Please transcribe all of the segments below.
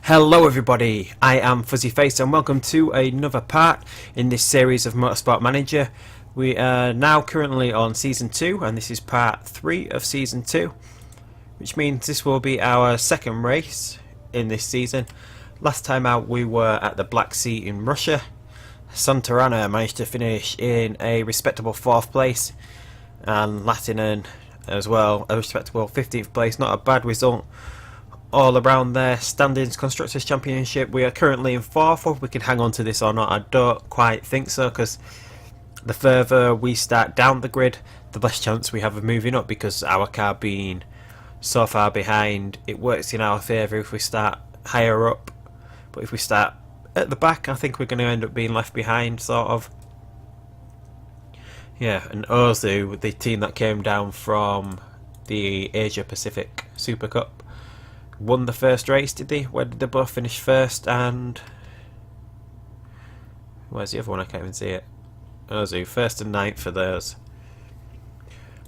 Hello everybody, I am Fuzzy Face and welcome to another part in this series of Motorsport Manager. We are now currently on Season 2 and this is part 3 of Season 2, which means this will be our second race in this season. Last time out we were at the Black Sea in Russia. Santarana managed to finish in a respectable 4th place and Latinen as well, a respectable 15th place, not a bad result. All around their standings Constructors Championship, we are currently in 4th. Whether we can hang on to this or not, I don't quite think so, because the further we start down the grid, the less chance we have of moving up, because our car being so far behind, it works in our favour if we start higher up. But if we start at the back, I think we're going to end up being left behind, sort of. Yeah, and Ozu, the team that came down from the Asia Pacific Super Cup, won the first race, did they? Where did they both finish first? And where's the other one? I can't even see it. Ozu, 1st and 9th for those.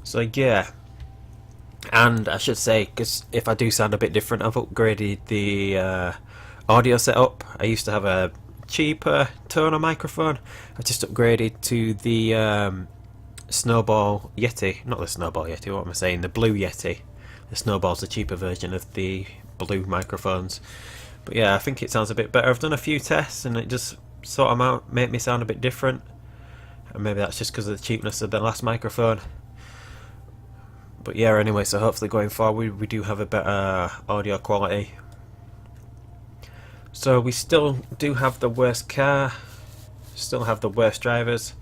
So yeah, and I should say, because if I do sound a bit different, I've upgraded the audio setup. I used to have a cheaper toner microphone. I've just upgraded to the Snowball Yeti. Not the Snowball Yeti, what am I saying? The Blue Yeti. The Snowball's the cheaper version of the blue microphones. But yeah, I think it sounds a bit better. I've done a few tests and it just sort of made me sound a bit different. And maybe that's just because of the cheapness of the last microphone. But yeah, anyway, so hopefully going forward we do have a better audio quality. So we still do have the worst car, still have the worst drivers.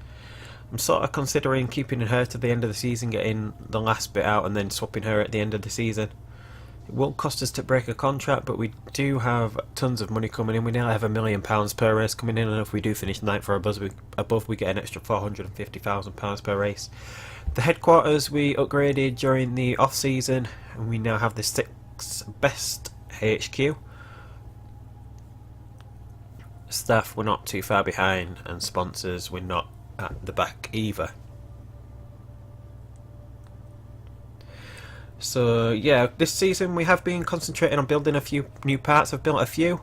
I'm sort of considering keeping her to the end of the season, getting the last bit out and then swapping her at the end of the season. It won't cost us to break a contract, but we do have tons of money coming in. We now have £1 million per race coming in, and if we do finish 9th or above, we get an extra £450,000 per race. The headquarters we upgraded during the off season, and we now have the 6th best HQ. Staff, we're not too far behind, and sponsors, we're not at the back either. So yeah, this season we have been concentrating on building a few new parts. I've built a few.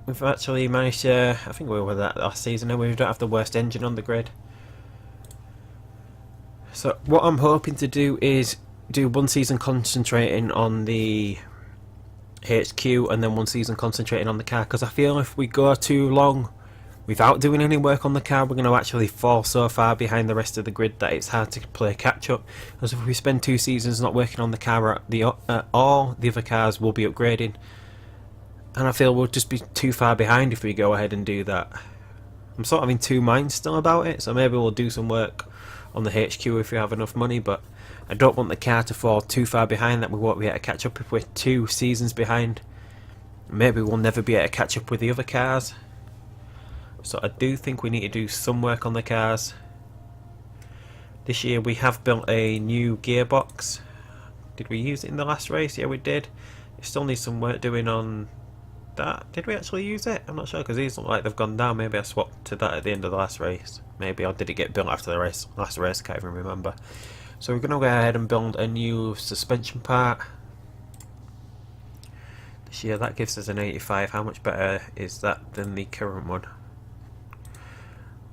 We've actually managed to, I think we were that last season, and we don't have the worst engine on the grid. So what I'm hoping to do is do one season concentrating on the HQ and then one season concentrating on the car, because I feel if we go too long without doing any work on the car, we're going to actually fall so far behind the rest of the grid that it's hard to play catch up. As if we spend 2 seasons not working on the car all the other cars will be upgrading, and I feel we'll just be too far behind if we go ahead and do that. I'm sort of in two minds still about it, so maybe we'll do some work on the HQ if we have enough money, but I don't want the car to fall too far behind that we won't be able to catch up if we're 2 seasons behind. Maybe we'll never be able to catch up with the other cars. So I do think we need to do some work on the cars. This year we have built a new gearbox. Did we use it in the last race? Yeah, we did. It still needs some work doing on that. Did we actually use it? I'm not sure, because these look like they've gone down. Maybe I swapped to that at the end of the last race. Maybe, or did it get built after the last race? I can't even remember. So we're going to go ahead and build a new suspension part. This year that gives us an 85. How much better is that than the current one?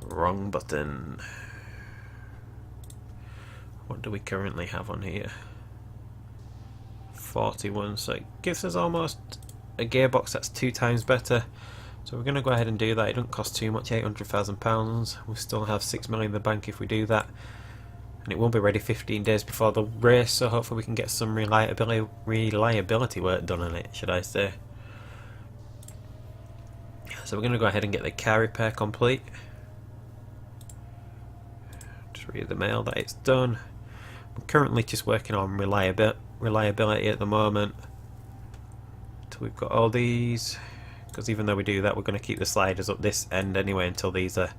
Wrong button. What do we currently have on here? 41, so it gives us almost a gearbox that's 2 times better. So we're going to go ahead and do that. It doesn't cost too much, £800,000. We still have 6 million in the bank if we do that. And it won't be ready 15 days before the race, so hopefully we can get some reliability work done on it, should I say. So we're going to go ahead and get the car repair complete. Read the mail that it's done. I'm currently just working on reliability at the moment until we've got all these, because even though we do that, we're going to keep the sliders up this end anyway until these are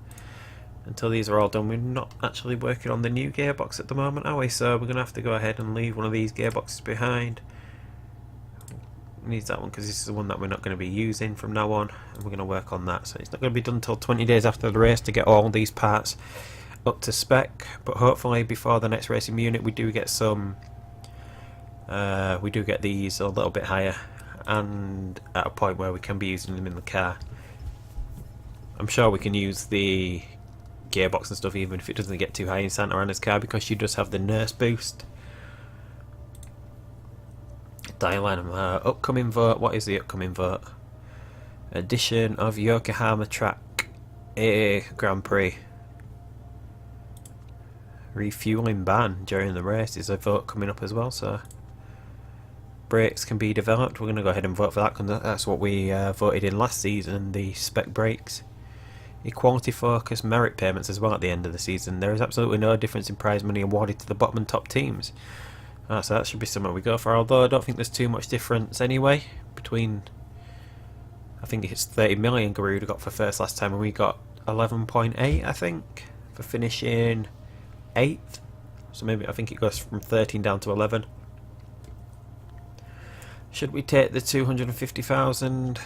all done. We're not actually working on the new gearbox at the moment, are we? So we're going to have to go ahead and leave one of these gearboxes behind. Needs that one because this is the one that we're not going to be using from now on, and we're going to work on that. So it's not going to be done until 20 days after the race to get all these parts up to spec, but hopefully before the next race in Munich we do get some we do get these a little bit higher and at a point where we can be using them in the car. I'm sure we can use the gearbox and stuff even if it doesn't get too high in Santa Ana's car, because you just have the nurse boost. Dilemma, upcoming vote. What is the upcoming vote? Edition of Yokohama Track A Grand Prix. Refueling ban during the race is a vote coming up as well, so brakes can be developed. We're going to go ahead and vote for that because that's what we voted in last season, the spec brakes. Equality focus merit payments as well at the end of the season. There is absolutely no difference in prize money awarded to the bottom and top teams. So that should be something we go for, although I don't think there's too much difference anyway between, I think it's 30 million Garuda got for first last time and we got 11.8 I think for finishing 8th. So maybe I think it goes from 13 down to 11. Should we take the 250,000?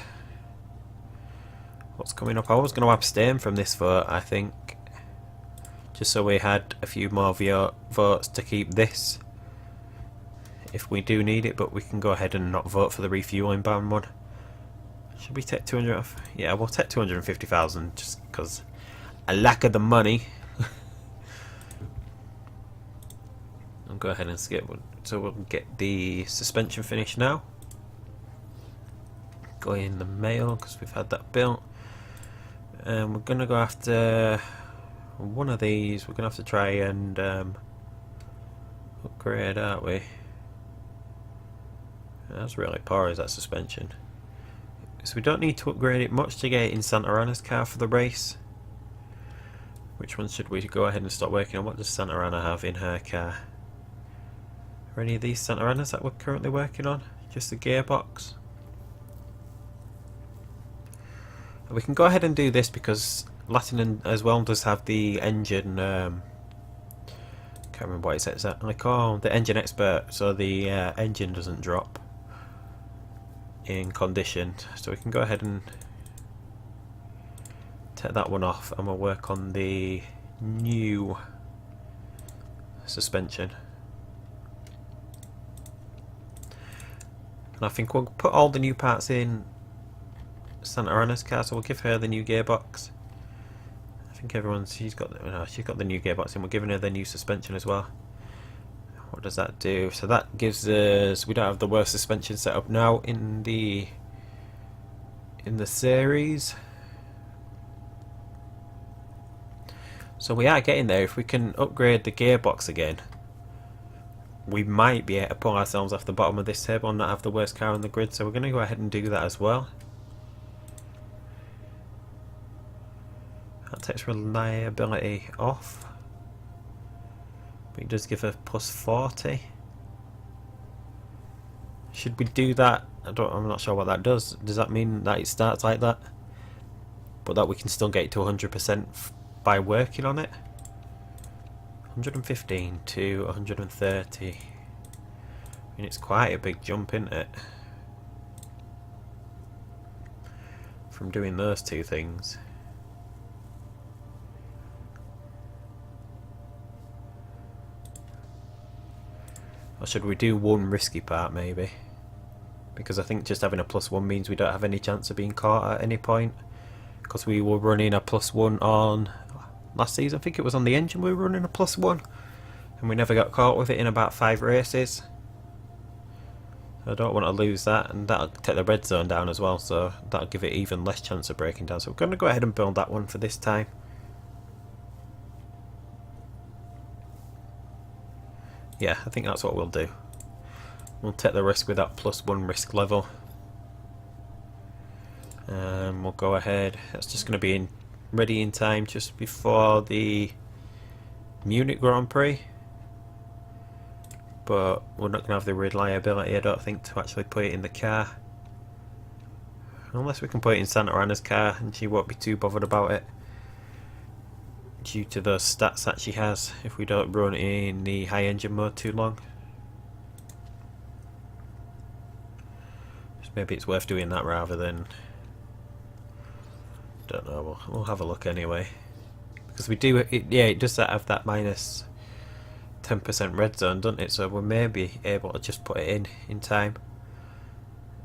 What's coming up? I was going to abstain from this vote, I think, just so we had a few more votes to keep this if we do need it, but we can go ahead and not vote for the refueling ban one. Should we take 200 off? Yeah, we'll take 250,000 just because I lack of the money. I'll go ahead and skip, so we'll get the suspension finished now. Go in the mail because we've had that built. And we're going to go after one of these. We're going to have to try and upgrade, aren't we? That's really poor, is that suspension. So we don't need to upgrade it much to get it in Santa Ana's car for the race. Which one should we go ahead and start working on? What does Santa Ana have in her car? Are any of these Santa Anas that we're currently working on? Just the gearbox? We can go ahead and do this because Latin as well does have the engine, can't remember what it says, like, oh, the engine expert, so the engine doesn't drop in condition, so we can go ahead and take that one off and we'll work on the new suspension. And I think we'll put all the new parts in Santa Ana's car, so we'll give her the new gearbox. I think she's got the new gearbox and we're giving her the new suspension as well. What does that do? So that gives us, we don't have the worst suspension set up now in the series. So we are getting there. If we can upgrade the gearbox again, we might be able to pull ourselves off the bottom of this table and not have the worst car on the grid, so we're going to go ahead and do that as well. That takes reliability off, but it does give a plus 40. Should we do that? I'm not sure what that does. Does that mean that it starts like that, but that we can still get it to 100% by working on it? 115 to 130. I mean, it's quite a big jump, isn't it? From doing those two things. Or should we do one risky part maybe? Because I think just having a +1 means we don't have any chance of being caught at any point. Because we were running a +1 on last season, I think it was on the engine we were running a +1. And we never got caught with it in about 5 races. I don't want to lose that, and that'll take the red zone down as well, so that'll give it even less chance of breaking down. So we're going to go ahead and build that one for this time. Yeah, I think that's what we'll do. We'll take the risk with that +1 risk level. And we'll go ahead. That's just going to be ready in time just before the Munich Grand Prix. But we're not going to have the reliability, I don't think, to actually put it in the car. Unless we can put it in Santa Ana's car and she won't be too bothered about it, due to those stats that she has if we don't run in the high engine mode too long. Just maybe it's worth doing that rather than, don't know, we'll have a look anyway, because we do it does have that minus 10% red zone, doesn't it? So we may be able to just put it in time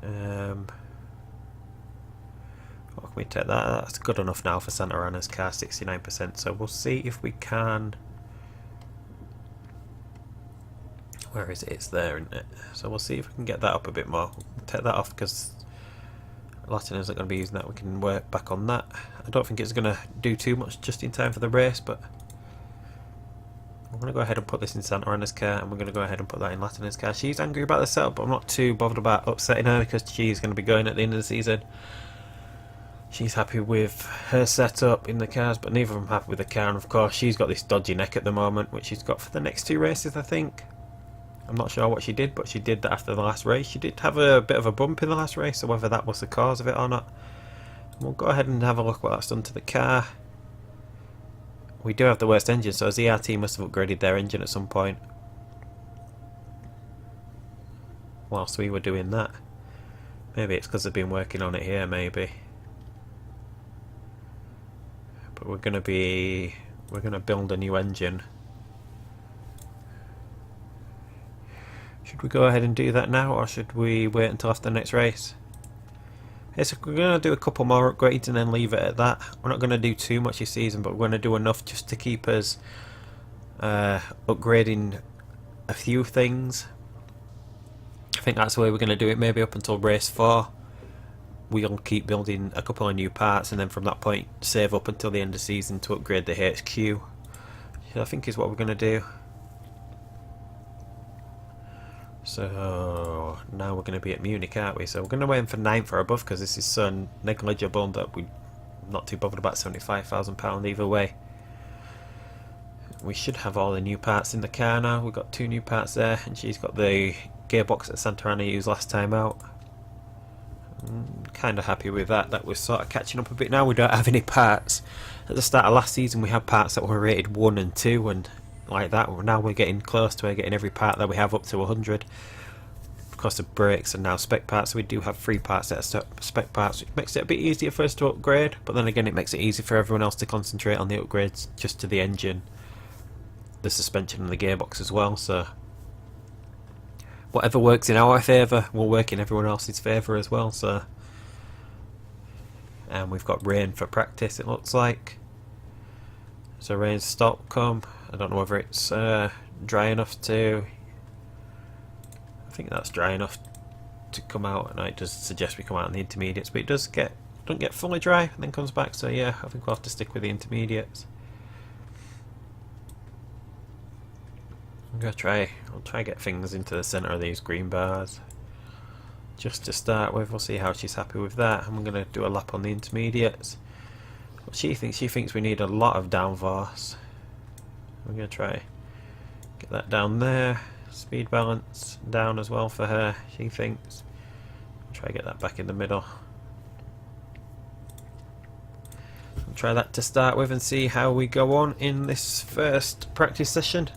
What can we take that? That's good enough now for Santa Ana's car, 69%. So we'll see if we can. Where is it? It's there, isn't it? So we'll see if we can get that up a bit more. We'll take that off because Latin isn't going to be using that. We can work back on that. I don't think it's going to do too much just in time for the race, but I'm going to go ahead and put this in Santa Ana's car, and we're going to go ahead and put that in Latina's car. She's angry about the setup, but I'm not too bothered about upsetting her because she's going to be going at the end of the season. She's happy with her setup in the cars, but neither of them happy with the car. And of course, she's got this dodgy neck at the moment, which she's got for the next 2 races, I think. I'm not sure what she did, but she did that after the last race. She did have a bit of a bump in the last race, so whether that was the cause of it or not. We'll go ahead and have a look what that's done to the car. We do have the worst engine, so ZRT must have upgraded their engine at some point whilst we were doing that. Maybe it's because they've been working on it here, maybe. But we're gonna build a new engine. Should we go ahead and do that now, or should we wait until after the next race? Okay, so we're going to do a couple more upgrades and then leave it at that. We're not going to do too much this season, but we're going to do enough just to keep us upgrading a few things. I think that's the way we're going to do it, maybe up until race 4. We'll keep building a couple of new parts, and then from that point save up until the end of the season to upgrade the HQ. I think is what we're going to do. So now we're going to be at Munich, aren't we? So we're going to aim for 9th or above because this is so negligible that we're not too bothered about £75,000 either way. We should have all the new parts in the car now. We've got 2 new parts there, and she's got the gearbox that Santa Ana used last time out. Kind of happy with that. That we're sort of catching up a bit now. We don't have any parts. At the start of last season we had parts that were rated 1 and 2 and like that. Now we're getting close to getting every part that we have up to 100. Of course the brakes are now spec parts, so we do have 3 parts that are spec parts, which makes it a bit easier for us to upgrade, but then again it makes it easy for everyone else to concentrate on the upgrades just to the engine, the suspension and the gearbox as well. So whatever works in our favour will work in everyone else's favour as well. So, and we've got rain for practice, it looks like. So rain's stopped come. I don't know whether it's dry enough to... I think that's dry enough to come out, and it does suggest we come out in the intermediates, but it doesn't get fully dry and then comes back, so yeah, I think we'll have to stick with the intermediates. I'll try and get things into the centre of these green bars just to start with. We'll see how she's happy with that. I'm going to do a lap on the intermediates. What she thinks we need a lot of downforce. I'm going to try get that down there. Speed balance down as well for her, she thinks. Try get that back in the middle. I'll try that to start with and see how we go on in this first practice session.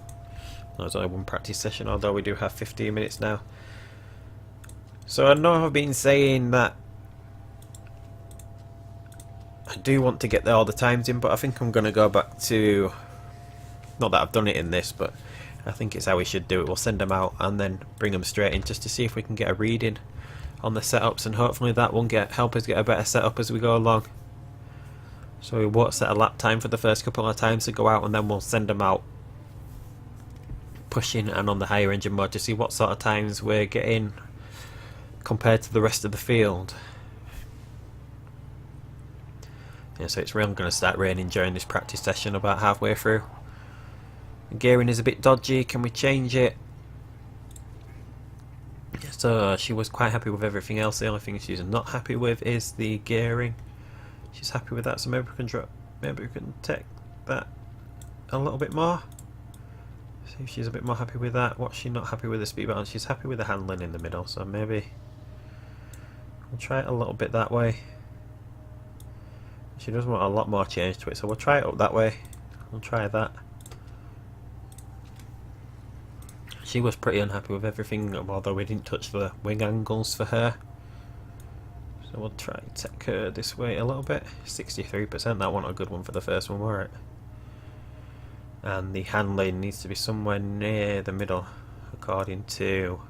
There's only 1 practice session, although we do have 15 minutes now. So I know I've been saying that I do want to get all the times in, but I think I'm going to go back to... Not that I've done it in this, but I think it's how we should do it. We'll send them out and then bring them straight in just to see if we can get a reading on the setups, and hopefully that will help us get a better setup as we go along. So we won't set a lap time for the first couple of times to go out, and then we'll send them out pushing and on the higher engine mode to see what sort of times we're getting compared to the rest of the field. Yeah, so it's really going to start raining during this practice session about halfway through. The gearing is a bit dodgy, can we change it? So she was quite happy with everything else, the only thing she's not happy with is the gearing. She's happy with that, so maybe we can take that a little bit more. See if she's a bit more happy with that. What's she not happy with? The speed balance. She's happy with the handling in the middle, so maybe we'll try it a little bit that way. She does want a lot more change to it, so we'll try it up that way. We'll try that. She was pretty unhappy with everything, although we didn't touch the wing angles for her. So we'll try to take her this way a little bit. 63%, that wasn't a good one for the first one, were it? And the handling needs to be somewhere near the middle, according to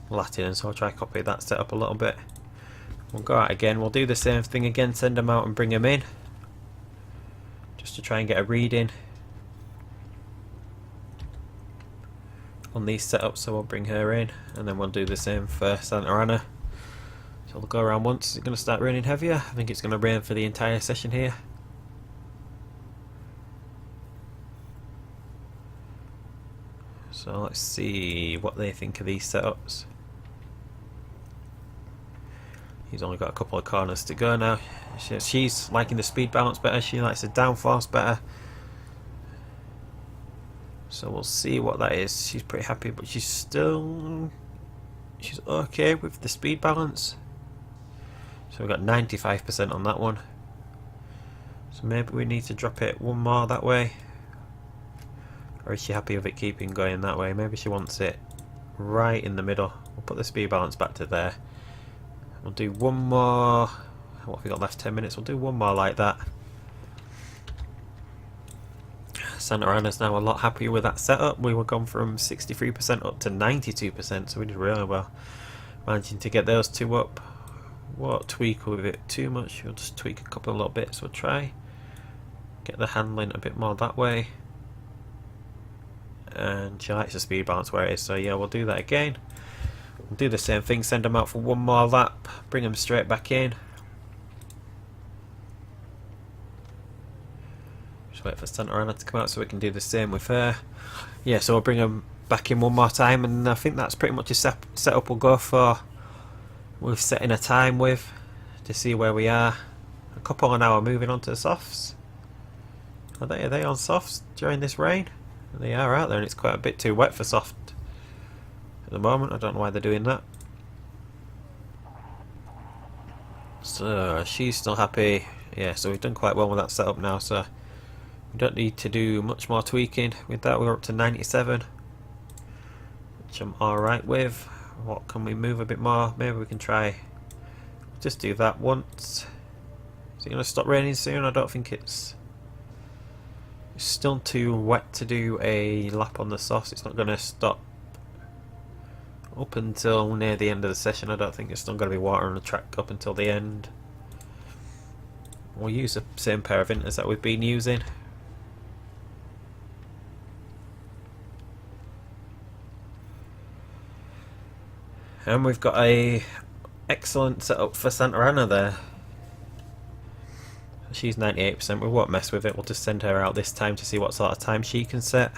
Latin, and so I'll try to copy that setup a little bit. We'll go out again, we'll do the same thing again, send them out and bring them in, just to try and get a reading on these setups. So we'll bring her in, and then we'll do the same for Santa Ana. So we'll go around once. Is it going to start raining heavier? I think it's going to rain for the entire session here. So let's see what they think of these setups. He's only got a couple of corners to go now. She's liking the speed balance better, she likes the downforce better. So we'll see what that is. She's pretty happy, but she's okay with the speed balance. So we've got 95% on that one. So maybe we need to drop it one more that way. Or is she happy with it keeping going that way? Maybe she wants it right in the middle. We'll put the speed balance back to there. We'll do one more. What have we got left? 10 minutes. We'll do one more like that. Santa Ana's now a lot happier with that setup. We were gone from 63% up to 92%, so we did really well. Managing to get those two up. What tweak with it too much? We'll just tweak a couple of little bits. We'll try get the handling a bit more that way. And she likes the speed balance where it is, so yeah, we'll do that again. We'll do the same thing, send them out for one more lap, bring them straight back in. Just wait for Santa Ana to come out so we can do the same with her. Yeah, so we'll bring them back in one more time, and I think that's pretty much a setup we'll go for. We're setting a time with to see where we are. A couple of now are moving on to the softs. Are they on softs during this rain? They are out there, and it's quite a bit too wet for soft at the moment. I don't know why they're doing that. So she's still happy. Yeah, so we've done quite well with that setup now, so we don't need to do much more tweaking with that. We're up to 97, which I'm alright with. What can we move a bit more? Maybe we can try just do that once. Is it going to stop raining soon? I don't think it's still too wet to do a lap on the softs. It's not going to stop up until near the end of the session. I don't think it's still going to be water on the track up until the end. We'll use the same pair of inters that we've been using. And we've got a excellent setup for Santa Ana there. She's 98%, we won't mess with it, we'll just send her out this time to see what sort of time she can set.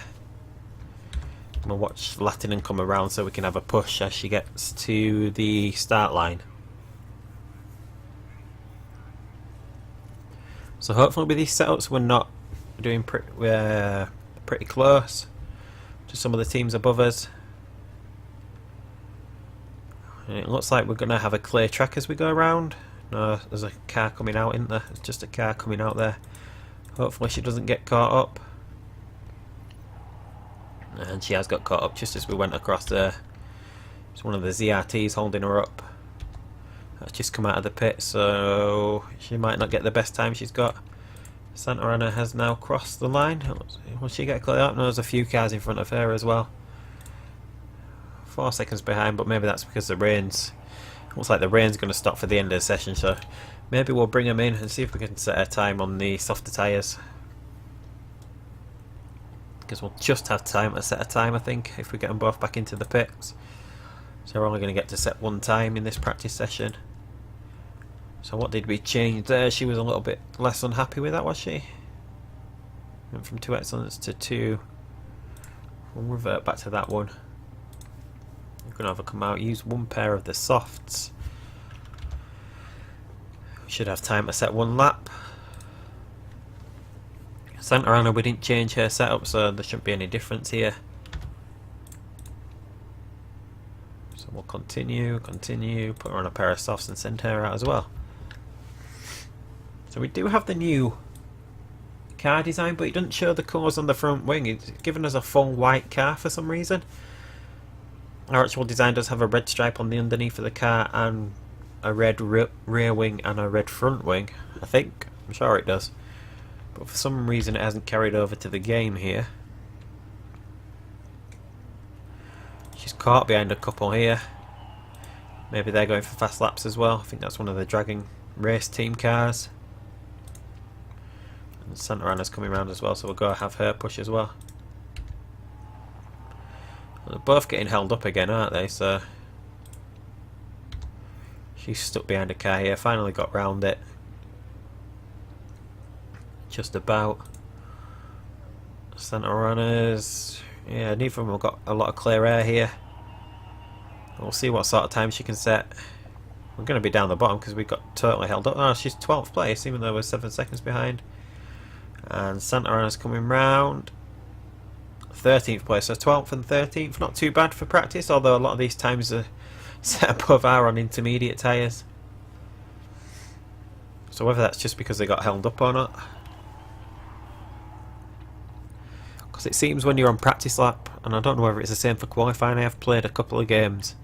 We'll watch Latinen come around so we can have a push as she gets to the start line. So hopefully with these setups we're not doing pretty close to some of the teams above us. And it looks like we're going to have a clear track as we go around. No, there's a car coming out, isn't there? It's just a car coming out there. Hopefully she doesn't get caught up. And she has got caught up just as we went across there. It's one of the ZRTs holding her up. That's just come out of the pit, so she might not get the best time she's got. Santa Ana has now crossed the line. Will she get clear up? No, there's a few cars in front of her as well. 4 seconds behind, but maybe that's because the rain's... Looks like the rain's going to stop for the end of the session, so maybe we'll bring them in and see if we can set a time on the softer tyres. Because we'll just have time to set a time, I think, if we get them both back into the pits. So we're only going to get to set one time in this practice session. So what did we change there? She was a little bit less unhappy with that, was she? Went from 2 excellence to 2. We'll revert back to that one. We're going to have her come out, use one pair of the softs. We should have time to set one lap. Santa Ana, we didn't change her setup, so there shouldn't be any difference here. So we'll continue, put her on a pair of softs and send her out as well. So we do have the new car design, but it doesn't show the colours on the front wing. It's given us a full white car for some reason. Our actual design does have a red stripe on the underneath of the car and a red rear wing and a red front wing, I think. I'm sure it does. But for some reason it hasn't carried over to the game here. She's caught behind a couple here. Maybe they're going for fast laps as well. I think that's one of the Dragon race team cars. And Santa Ana's coming around as well, so we'll go have her push as well. They're both getting held up again, aren't they? So she's stuck behind a car here. Finally got round it. Just about. Santa Ana's, yeah, neither of them have got a lot of clear air here. We'll see what sort of time she can set. We're going to be down the bottom because we got totally held up. Oh, she's 12th place, even though we're 7 seconds behind. And Santa Ana's coming round. 13th place, so 12th and 13th. Not too bad for practice, although a lot of these times are set above our on intermediate tyres. So whether that's just because they got held up or not. Because it seems when you're on practice lap, and I don't know whether it's the same for qualifying, I have played a couple of games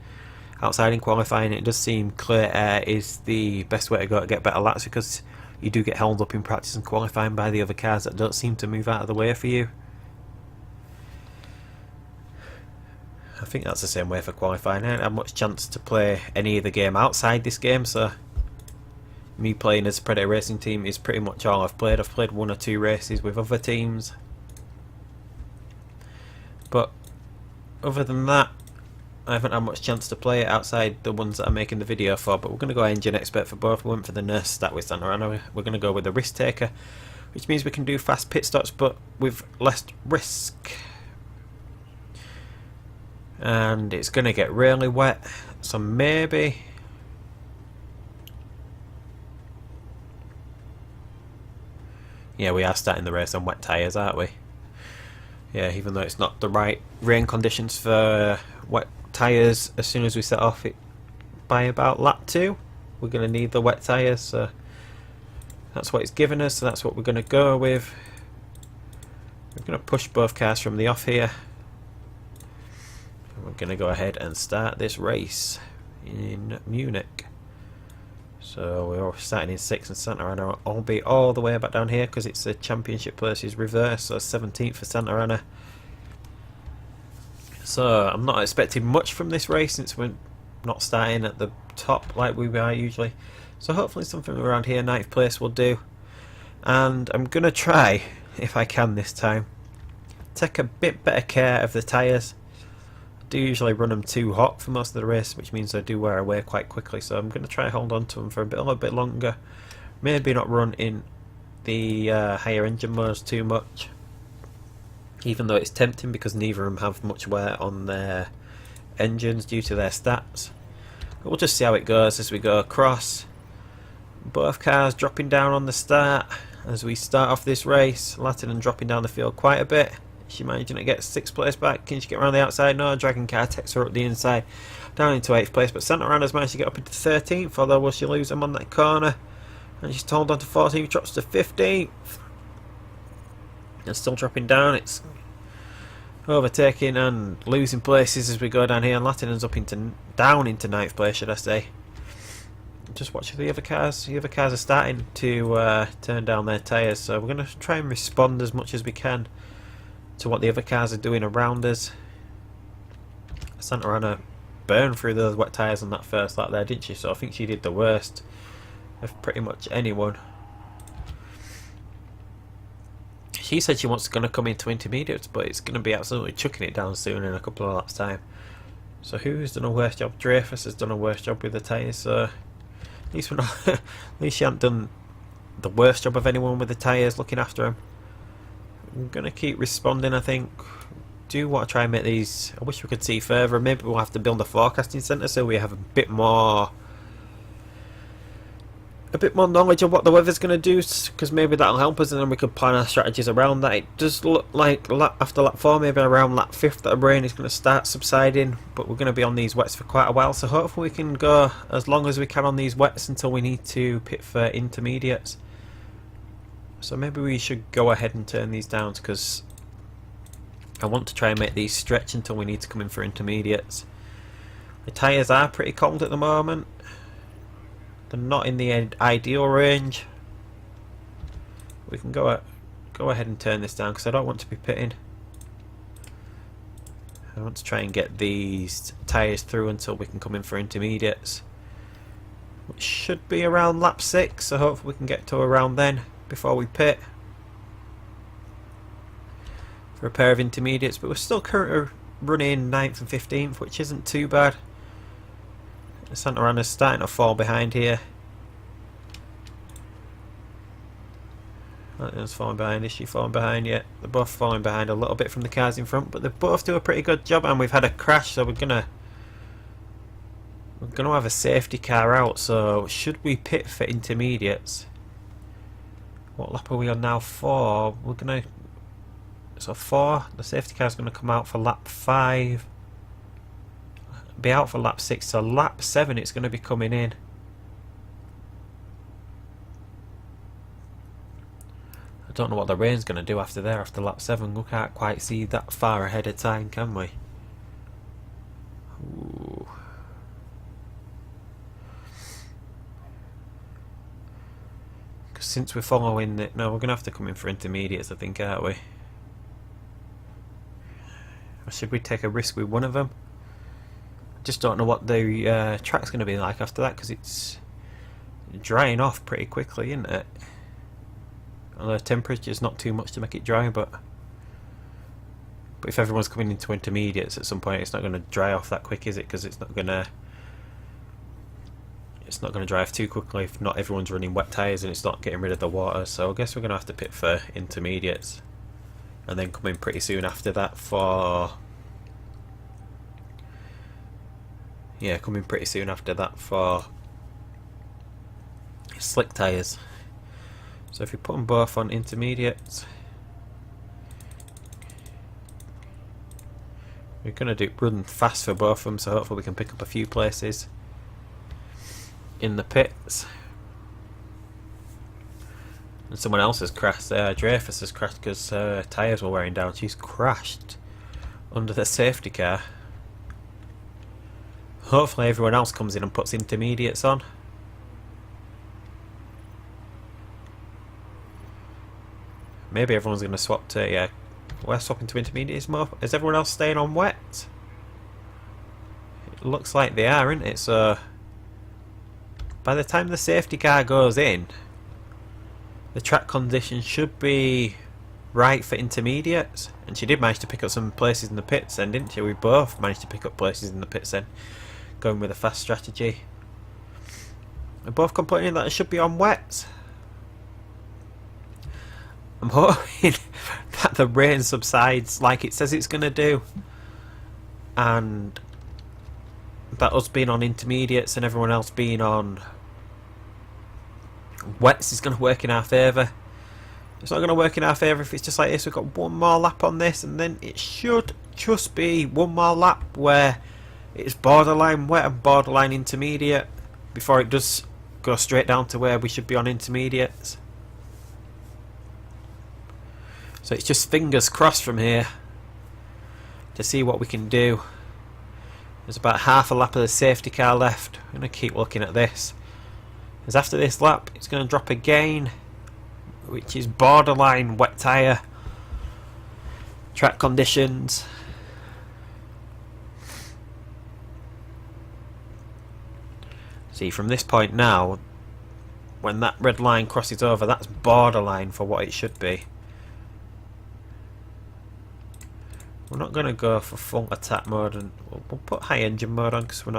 outside in qualifying, it does seem clear air is the best way to go to get better laps, because you do get held up in practice and qualifying by the other cars that don't seem to move out of the way for you. I think that's the same way for qualifying. I didn't have much chance to play any of the game outside this game, so me playing as Predator Racing Team is pretty much all I've played. I've played 1 or 2 races with other teams, but other than that I haven't had much chance to play it outside the ones that I'm making the video for. But we're going to go engine expert for both. We went for the nurse stat with Santa Ana. We're going to go with the risk taker, which means we can do fast pit stops but with less risk. And it's going to get really wet, so maybe yeah, we are starting the race on wet tyres, aren't we? Yeah, even though it's not the right rain conditions for wet tyres, as soon as we set off it by about lap 2 we're going to need the wet tyres, so that's what it's given us, so that's what we're going to go with. We're going to push both cars from the off here. We're going to go ahead and start this race in Munich. So we're starting in 6th and Santa Ana will be all the way back down here because it's the championship places reverse, so 17th for Santa Ana. So I'm not expecting much from this race since we're not starting at the top like we are usually. So hopefully something around here, 9th place will do. And I'm going to try, if I can this time, take a bit better care of the tyres. I do usually run them too hot for most of the race, which means I do wear away quite quickly, so I'm going to try and hold on to them for a little bit longer. Maybe not run in the higher engine modes too much, even though it's tempting because neither of them have much wear on their engines due to their stats. But we'll just see how it goes as we go across. Both cars dropping down on the start as we start off this race. Latin dropping down the field quite a bit. She managing to get 6th place back. Can she get around the outside? No, Dragon car takes her up the inside, down into 8th place. But Santa Ana's managed to get up into 13th, although will she lose them on that corner? And she's told on to 14th, drops to 15th. And still dropping down. It's overtaking and losing places as we go down here. And Latinen's up into down into 9th place, should I say? Just watch the other cars. The other cars are starting to turn down their tyres, so we're going to try and respond as much as we can to what the other cars are doing around us. Santa Ana burned through those wet tyres on that first lap there, didn't she? So I think she did the worst of pretty much anyone. She said she wants to come into intermediates, but it's going to be absolutely chucking it down soon in a couple of laps time. So who's done a worse job? Dreyfus has done a worse job with the tyres, so at least we're not at least she hasn't done the worst job of anyone with the tyres looking after him. I'm going to keep responding, I think. Do want to try and make these. I wish we could see further. Maybe we'll have to build a forecasting centre so we have a bit more knowledge of what the weather's going to do, because maybe that'll help us and then we can plan our strategies around that. It does look like after lap 4, maybe around lap 5, that the rain is going to start subsiding, but we're going to be on these wets for quite a while, so hopefully we can go as long as we can on these wets until we need to pit for intermediates. So maybe we should go ahead and turn these down, because I want to try and make these stretch until we need to come in for intermediates. The tyres are pretty cold at the moment. They're not in the ideal range. We can go ahead and turn this down because I don't want to be pitting. I want to try and get these tyres through until we can come in for intermediates, which should be around lap 6, so hopefully we can get to around then before we pit for a pair of intermediates. But we're still currently running 9th and 15th, which isn't too bad. Santa Ana's starting to fall behind here. Anna's falling behind. Is she falling behind yet? They're both falling behind a little bit from the cars in front, but they both do a pretty good job. And we've had a crash, so we're gonna have a safety car out. So should we pit for intermediates? What lap are we on now? 4. We're gonna. So 4. The safety car's gonna come out for lap 5. Be out for lap 6. So lap 7, it's gonna be coming in. I don't know what the rain's going to do after there, after lap 7. We can't quite see that far ahead of time, can we? Ooh. Because since we're following it, no, we're going to have to come in for intermediates, I think, aren't we? Or should we take a risk with one of them? Just don't know what the track's going to be like after that, because it's drying off pretty quickly, isn't it? Although temperature's not too much to make it dry, but if everyone's coming into intermediates at some point, it's not going to dry off that quick, is it? Because it's not going to dry off too quickly if not everyone's running wet tyres and it's not getting rid of the water. So I guess we're going to have to pit for intermediates and then come in pretty soon after that for slick tyres. So if we put them both on intermediates, we're going to run fast for both of them, so hopefully we can pick up a few places in the pits. And someone else has crashed there. Dreyfus has crashed because her tyres were wearing down. She's crashed under the safety car. Hopefully everyone else comes in and puts intermediates on. Maybe everyone's going to swap to, yeah, we're swapping to intermediates more. Is everyone else staying on wet? It looks like they are, isn't it? So by the time the safety car goes in, the track conditions should be right for intermediates. And she did manage to pick up some places in the pits then, didn't she? We both managed to pick up places in the pits then, going with a fast strategy. We're both complaining that it should be on wet. I'm hoping that the rain subsides like it says it's going to do, and that us being on intermediates and everyone else being on wets is going to work in our favour. It's not going to work in our favour if it's just like this. We've got one more lap on this, and then it should just be one more lap where it's borderline wet and borderline intermediate before it does go straight down to where we should be on intermediates. So it's just fingers crossed from here to see what we can do. There's about half a lap of the safety car left. I'm going to keep looking at this. Because after this lap, it's going to drop again, which is borderline wet tyre track conditions. See, from this point now, when that red line crosses over, that's borderline for what it should be. We're not going to go for full attack mode, and we'll put high engine mode on because we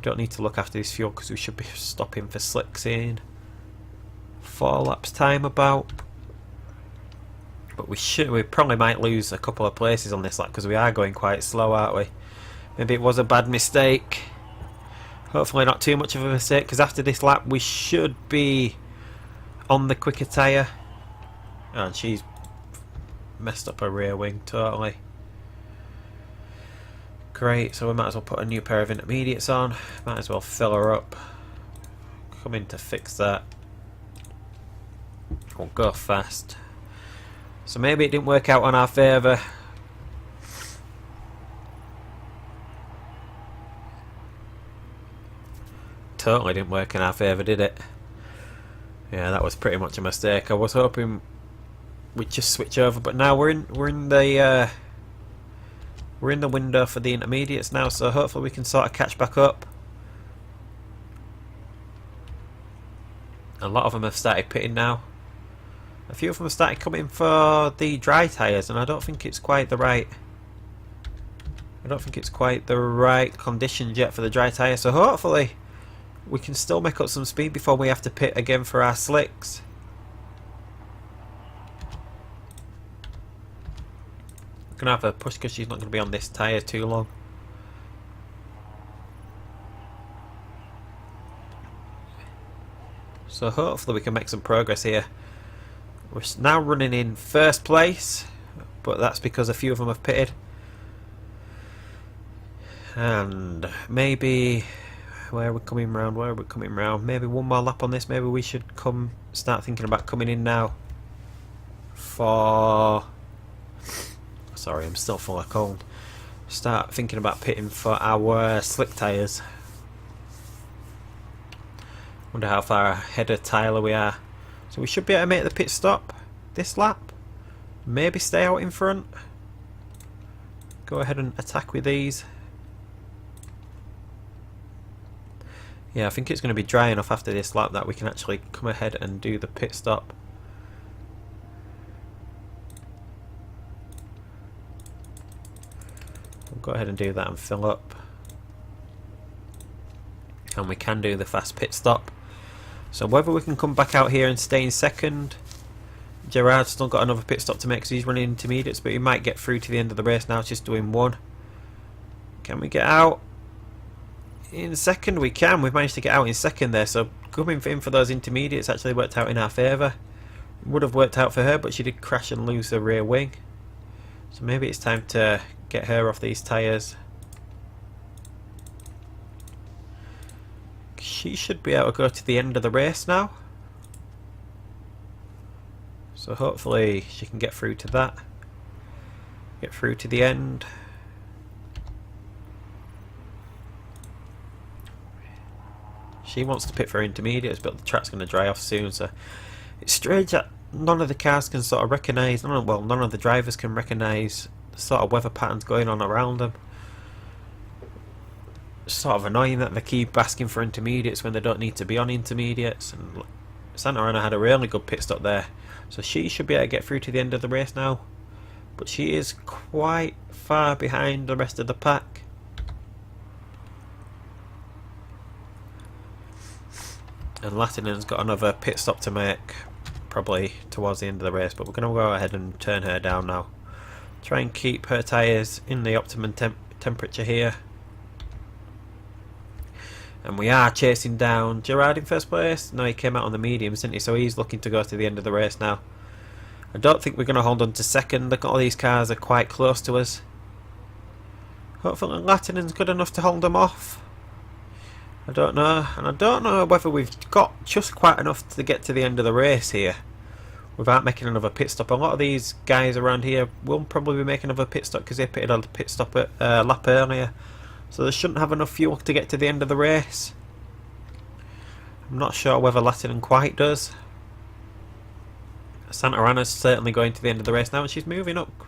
don't need to look after this fuel because we should be stopping for slicks in 4 laps time about. But we probably might lose a couple of places on this lap because we are going quite slow, aren't we? Maybe it was a bad mistake. Hopefully not too much of a mistake, because after this lap we should be on the quicker tyre. Oh, and she's messed up her rear wing totally. Great, so we might as well put a new pair of intermediates on. Might as well fill her up. Come in to fix that. We'll go fast. So maybe it didn't work out on our favour. Totally didn't work in our favour, did it? Yeah, that was pretty much a mistake. I was hoping we'd just switch over, but now we're in the We're in the window for the intermediates now, so hopefully we can sort of catch back up. A lot of them have started pitting now. A few of them have started coming for the dry tyres, and I don't think it's quite the right... conditions yet for the dry tyre, so hopefully we can still make up some speed before we have to pit again for our slicks. I'm gonna have a push because she's not going to be on this tyre too long. So hopefully we can make some progress here. We're now running in first place, but that's because a few of them have pitted. And maybe where are we coming round? Maybe one more lap on this. Maybe we should start thinking about coming in now for... Sorry, I'm still full of cold. Start thinking about pitting for our slick tyres. Wonder how far ahead of Tyler we are. So we should be able to make the pit stop this lap. Maybe stay out in front. Go ahead and attack with these. Yeah, I think it's going to be dry enough after this lap that we can actually come ahead and do the pit stop. We'll go ahead and do that and fill up. And we can do the fast pit stop. So whether we can come back out here and stay in second. Gerard's still got another pit stop to make because he's running intermediates, but he might get through to the end of the race now, just doing one. Can we get out in second? We can. We've managed to get out in second there, so coming in for those intermediates actually worked out in our favour. Would have worked out for her, but she did crash and lose the rear wing. So maybe it's time to get her off these tyres. She should be able to go to the end of the race now. So hopefully she can get through to that. Get through to the end. She wants to pit for intermediates, but the track's going to dry off soon, so it's strange that none of the cars can sort of recognise, none of the drivers can recognise the sort of weather patterns going on around them. It's sort of annoying that they keep asking for intermediates when they don't need to be on intermediates. And Santa Ana had a really good pit stop there, so she should be able to get through to the end of the race now, but she is quite far behind the rest of the pack. And Latinen's got another pit stop to make, probably towards the end of the race, but we're going to go ahead and turn her down now. Try and keep her tyres in the optimum temperature here. And we are chasing down Gerard in first place. No, he came out on the mediums, didn't he? So he's looking to go to the end of the race now. I don't think we're going to hold on to second. Look, all these cars are quite close to us. Hopefully Latinen's good enough to hold them off. I don't know, and I don't know whether we've got just quite enough to get to the end of the race here without making another pit stop. A lot of these guys around here will probably be making another pit stop because they pitted a pit stop at lap earlier, so they shouldn't have enough fuel to get to the end of the race. I'm not sure whether Latinen quite does. Santa Ana's certainly going to the end of the race now, and she's moving up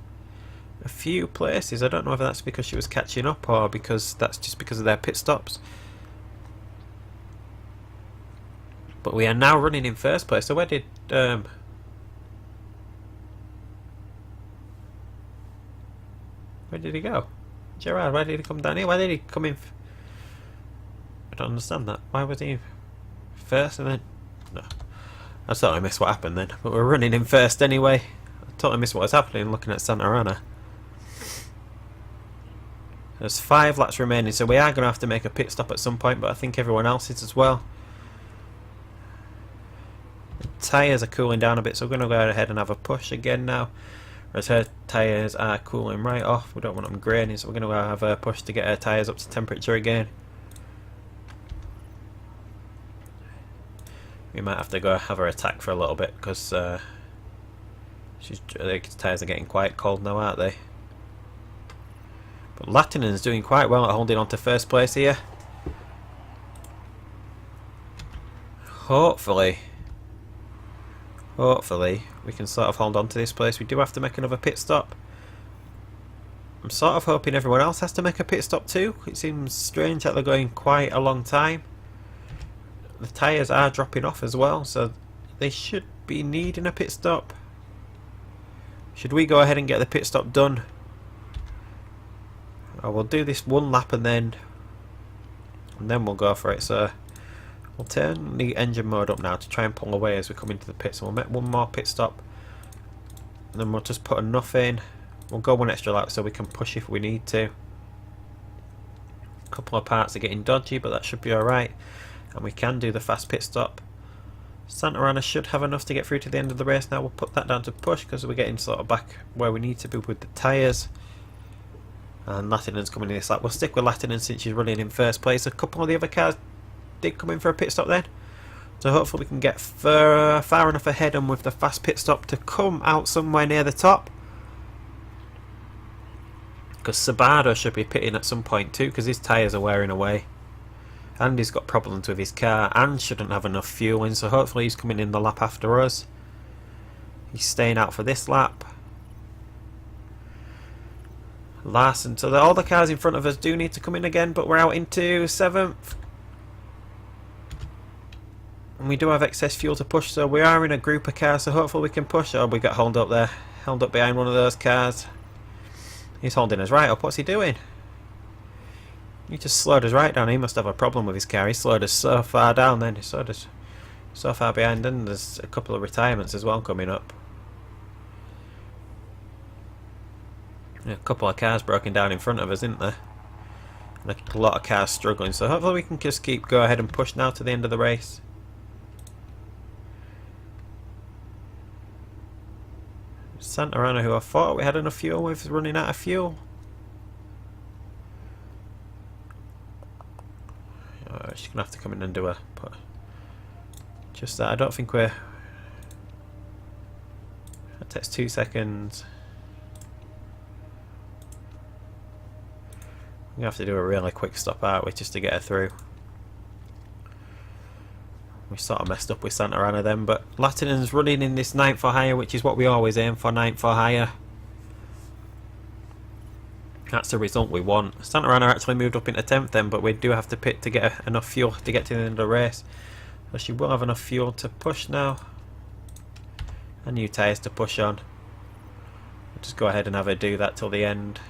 a few places. I don't know whether that's because she was catching up or because that's just because of their pit stops. But we are now running in first place. So where did where did he go? Gerard, why did he come down here? Why did he come in? I don't understand that. Why was he first and then... No. I totally missed what happened then. But we're running in first anyway. I totally missed what was happening looking at Santa Ana. There's 5 laps remaining, so we are going to have to make a pit stop at some point, but I think everyone else is as well. Tyres are cooling down a bit, so we're going to go ahead and have a push again now. Whereas her tyres are cooling right off. We don't want them graining, so we're going to go have a push to get her tyres up to temperature again. We might have to go have her attack for a little bit because the tyres are getting quite cold now, aren't they? But Latinen's doing quite well at holding on to first place here. Hopefully we can sort of hold on to this place. We do have to make another pit stop. I'm sort of hoping everyone else has to make a pit stop too. It seems strange that they're going quite a long time. The tyres are dropping off as well, so they should be needing a pit stop. Should we go ahead and get the pit stop done? I will do this one lap and then we'll go for it. So we'll turn the engine mode up now to try and pull away as we come into the pit. So we'll make one more pit stop, and then we'll just put enough in. We'll go one extra lap so we can push if we need to. A couple of parts are getting dodgy, but that should be alright. And we can do the fast pit stop. Santa Ana should have enough to get through to the end of the race now. We'll put that down to push because we're getting sort of back where we need to be with the tyres. And Latinen's coming in this lap. We'll stick with Latinen since she's running in first place. A couple of the other cars did come in for a pit stop then. So hopefully we can get far enough ahead and with the fast pit stop to come out somewhere near the top. Because Sabado should be pitting at some point too, because his tyres are wearing away. And he's got problems with his car and shouldn't have enough fuel in, so hopefully he's coming in the lap after us. He's staying out for this lap. Larson, so all the cars in front of us do need to come in again, but we're out into 7th. And we do have excess fuel to push, so we are in a group of cars, so hopefully we can push. Oh, we got held up there. Held up behind one of those cars. He's holding us right up. What's he doing? He just slowed us right down. He must have a problem with his car. He slowed us so far down then. He slowed us so far behind. And there's a couple of retirements as well coming up. A couple of cars broken down in front of us, isn't there? And a lot of cars struggling. So hopefully we can just go ahead and push now to the end of the race. Santa Ana, who I thought we had enough fuel with, is running out of fuel. She's going to have to come in and do a put. Just that, I don't think we're... That takes 2 seconds. We have to do a really quick stop, aren't we, just to get her through. We sort of messed up with Santa Ana then, but Latinen's running in this 9th or higher, which is what we always aim for, 9th or higher. That's the result we want. Santa Ana actually moved up into 10th then, but we do have to pit to get enough fuel to get to the end of the race. So she will have enough fuel to push now. And new tyres to push on. We'll just go ahead and have her do that till the end.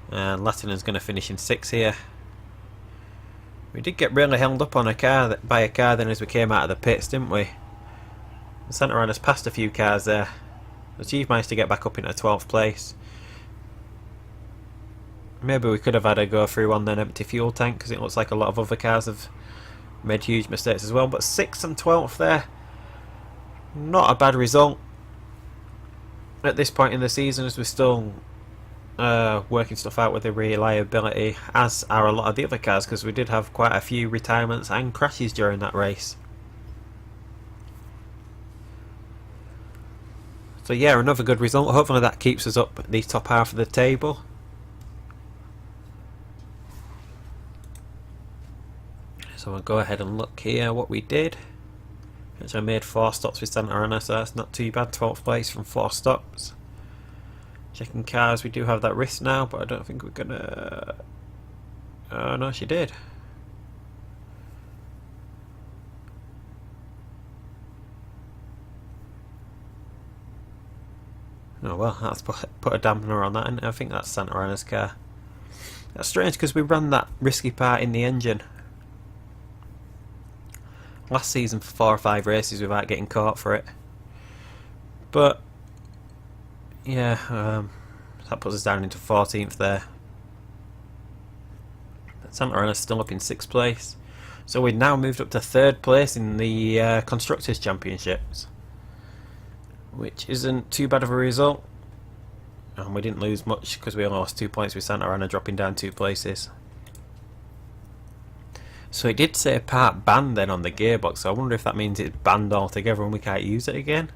And Latinen's going to finish in 6th here. We did get really held up on a car by a car then as we came out of the pits, didn't we? Santa Ana's passed a few cars there. But she's managed to get back up into 12th place. Maybe we could have had a go through on an empty fuel tank, because it looks like a lot of other cars have made huge mistakes as well. But 6th and 12th there, not a bad result at this point in the season, as we're still working stuff out with the reliability, as are a lot of the other cars, because we did have quite a few retirements and crashes during that race. So yeah, another good result. Hopefully that keeps us up at the top half of the table. So we'll go ahead and look here what we did. Actually, I made 4 stops with Santa Ana, so that's not too bad. 12th place from 4 stops. Checking cars, we do have that risk now, but I don't think we're gonna... Oh no, she did. Oh well, that's put a dampener on that, and I think that's Santa Ana's car. That's strange because we ran that risky part in the engine last season for 4 or 5 races without getting caught for it. But yeah, that puts us down into 14th there. Santa Ana's still up in 6th place. So we've now moved up to 3rd place in the Constructors' Championships, which isn't too bad of a result. And we didn't lose much because we only lost 2 points with Santa Ana dropping down 2 places. So it did say part banned then on the gearbox, so I wonder if that means it's banned altogether and we can't use it again.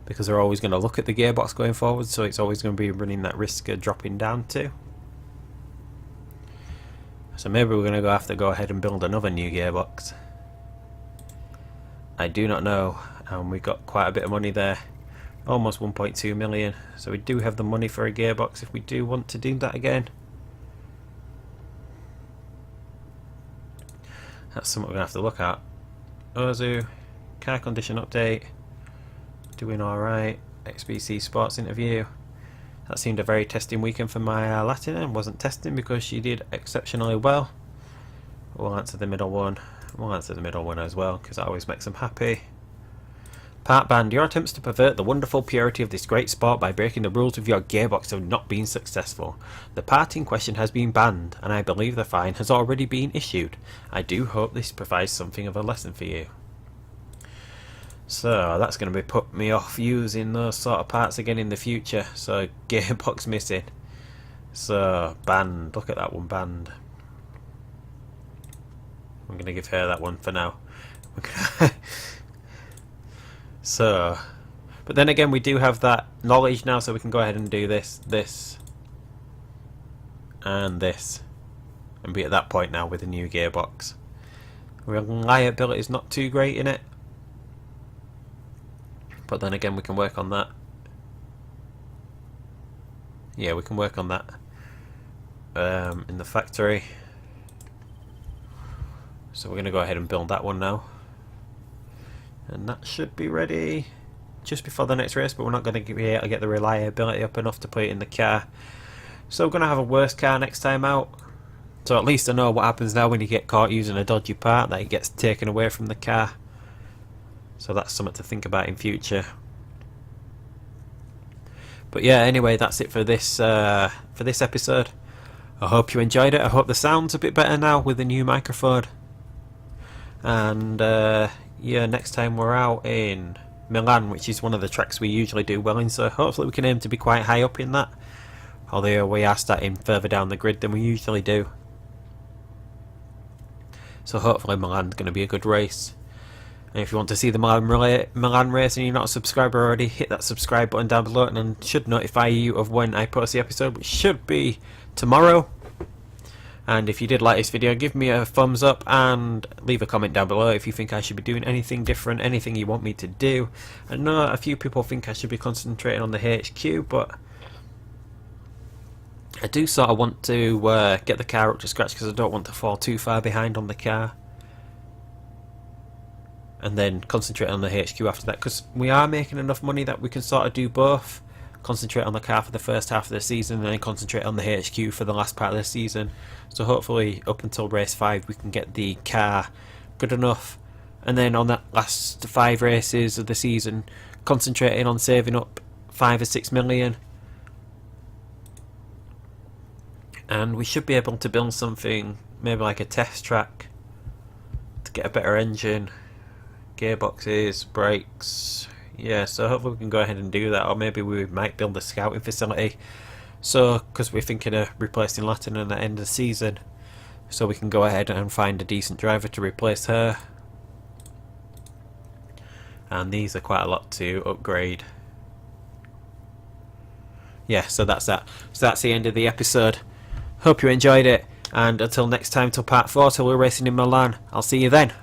Because they're always going to look at the gearbox going forward, so it's always going to be running that risk of dropping down too. So maybe we're going to have to go ahead and build another new gearbox. I do not know. We got quite a bit of money there. Almost 1.2 million. So we do have the money for a gearbox if we do want to do that again. That's something we're going to have to look at. Ozu, car condition update, doing alright. XBC Sports interview. That seemed a very testing weekend for my Latina. Wasn't testing because she did exceptionally well. We'll answer the middle one. We'll answer the middle one as well because that always makes them happy. Part banned. Your attempts to pervert the wonderful purity of this great sport by breaking the rules of your gearbox have not been successful. The part in question has been banned, and I believe the fine has already been issued. I do hope this provides something of a lesson for you. So that's going to be put me off using those sort of parts again in the future. So gearbox missing. So banned. Look at that one, banned. I'm going to give her that one for now. So, but then again, we do have that knowledge now, so we can go ahead and do this, this, and this, and be at that point now with a new gearbox. Reliability is not too great in it, but then again, we can work on that. Yeah, we can work on that in the factory. So we're going to go ahead and build that one now. And that should be ready just before the next race, but we're not going to be able to get the reliability up enough to put it in the car. So we're going to have a worse car next time out. So at least I know what happens now when you get caught using a dodgy part, that it gets taken away from the car. So that's something to think about in future. But yeah, anyway, that's it for this episode. I hope you enjoyed it. I hope the sound's a bit better now with the new microphone. And yeah, next time we're out in Milan, which is one of the tracks we usually do well in, so hopefully we can aim to be quite high up in that, although we are starting further down the grid than we usually do. So hopefully Milan's going to be a good race. And if you want to see the Milan race and you're not a subscriber already, hit that subscribe button down below, and it should notify you of when I post the episode, which should be tomorrow. And if you did like this video, give me a thumbs up and leave a comment down below if you think I should be doing anything different, anything you want me to do. I know a few people think I should be concentrating on the HQ, but I do sort of want to get the car up to scratch because I don't want to fall too far behind on the car. And then concentrate on the HQ after that, because we are making enough money that we can sort of do both. Concentrate on the car for the first half of the season and then concentrate on the HQ for the last part of the season. So hopefully up until race 5 we can get the car good enough, and then on that last 5 races of the season concentrating on saving up 5 or 6 million, and we should be able to build something maybe like a test track to get a better engine, gearboxes, brakes. Yeah, so hopefully we can go ahead and do that, or maybe we might build a scouting facility. So, because we're thinking of replacing Latin at the end of the season, so we can go ahead and find a decent driver to replace her. And these are quite a lot to upgrade. Yeah, so that's that. So that's the end of the episode. Hope you enjoyed it, and until next time, till part 4, till we're racing in Milan, I'll see you then.